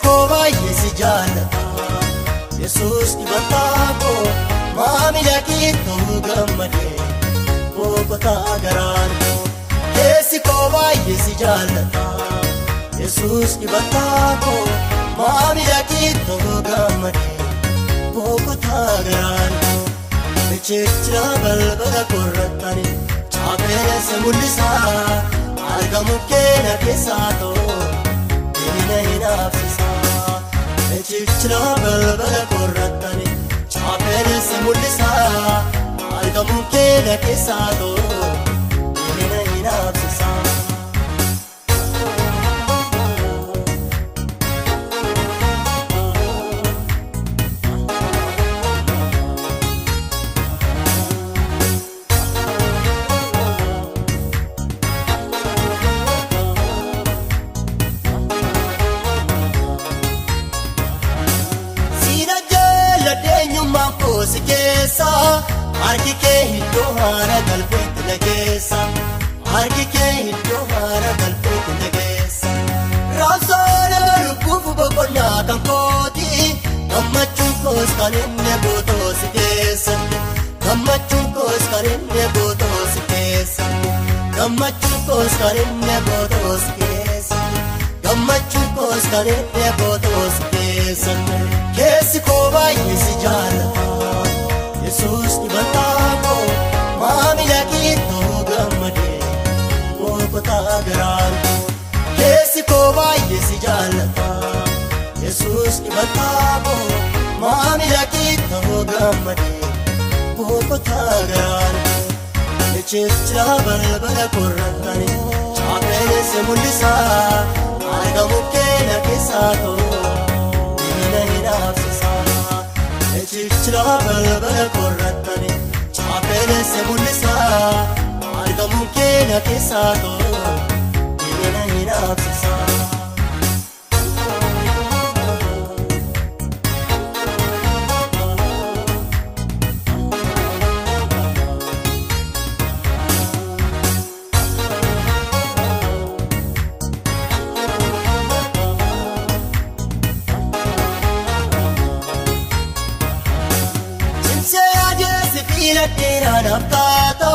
kooba yesi jaalata Yesuus dibataa koo maamila kiituu gammadee boqotaa garaan koo Yeesi kooba yesi jaalata Yesuus dibataa koo maamila kiituu gammadee boqotaa garaan koo Michichira balbala korratani chaapee se mul'isaa argamu keenya keessaa ta'uu diina hin hafsisaa Michichira balbala korratani chaapee se mul'isaa argamu keenya keessaa ta'uu diina hin hafsisaa Sikesa argi ke hiddohara galbeet nageessa argi ke hiddohara galbeet nageessa raasona lubbuuf boqonnaa kan kooti gammachuun koos kan inni bootoo si keessatti gammachuun koos kan inni bootoo si keessatti gammachuun koos kan inni bootoo si keessatti gammachuun koos kan inni bootoo si keessatti keessi koo baay'ee si jaalata Yesuus dibataa koo maamila kiituu gammadee boqotaa garaan koo keessi koo baay'ee si jaalata Yesuus dibataa koo maamila kiituu gammadee boqotaa garaan koo Michichira balbala korratani chaapee se mul'isaa argamu keenya keessaa ta'uu diina hin hafsisaa Michichira balbala korratani chaapee se mul'isaa argamu keenya keessaa ta'uu diina hin hafsisaa Dina naftaata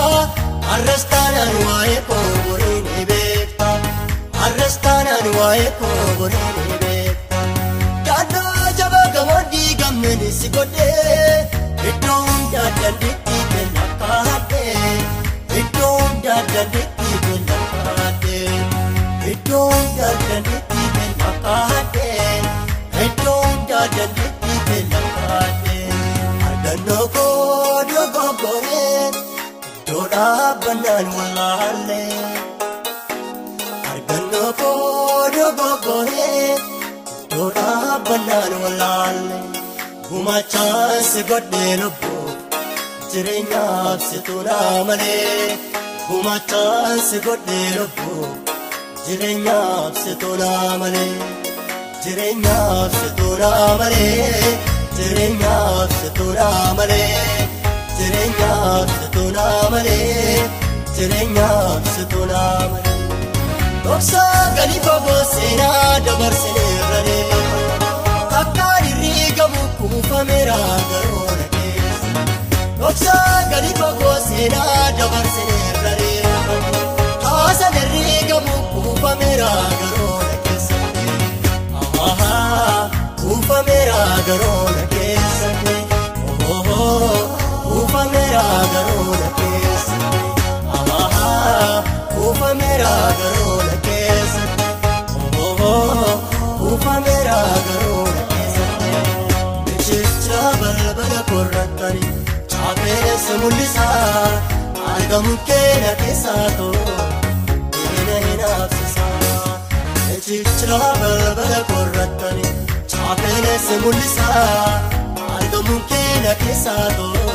arrastaanaan waa'ee koo boriin ni beekta arrastaanaan waa'ee koo boriin ni beekta Daandoo jabaa gamoondii gammeen si godhee iddoo hundaa dandeettii kenna kaadhee iddoo hundaa dandeettii kenna kaadhee iddoo hundaa dandeettii kenna kaadhee iddoo hundaa dandeettii kenna kaadhee argannoo koo Doda banaan walaalle argannoo koo dogoggoree doda banaan walaalle gumachaan si godhee lubbuu jireenyaaf si tuulaa malee gumachaan si godhee lubbuu jireenyaaf si tuulaa malee jireenyaaf si tuulaa malee jireenyaaf si tuulaa malee jireenyaaf si tuulaa malee jireenyaaf si tuulaa malee Dhoksaa galii fagoo seenaa dabarsineerra deema akkaan hirriigamu kuufameera garoona keessa Dhoksaa galii fagoo seenaa dabarsineerra deema haasaan hirriigamu kuufameera garoona keessa kuufameera garoona keessa Kuufameera garoona keessatti kuufameera garoona keessatti kuufameera garoona keessatti Michichira balbala korratani chaapee se mul'isaa argamu keenya keessaa ta'uu diina hin hafsisaa Michichira balbala korratani chaapee se mul'isaa argamu keenya keessaa ta'uu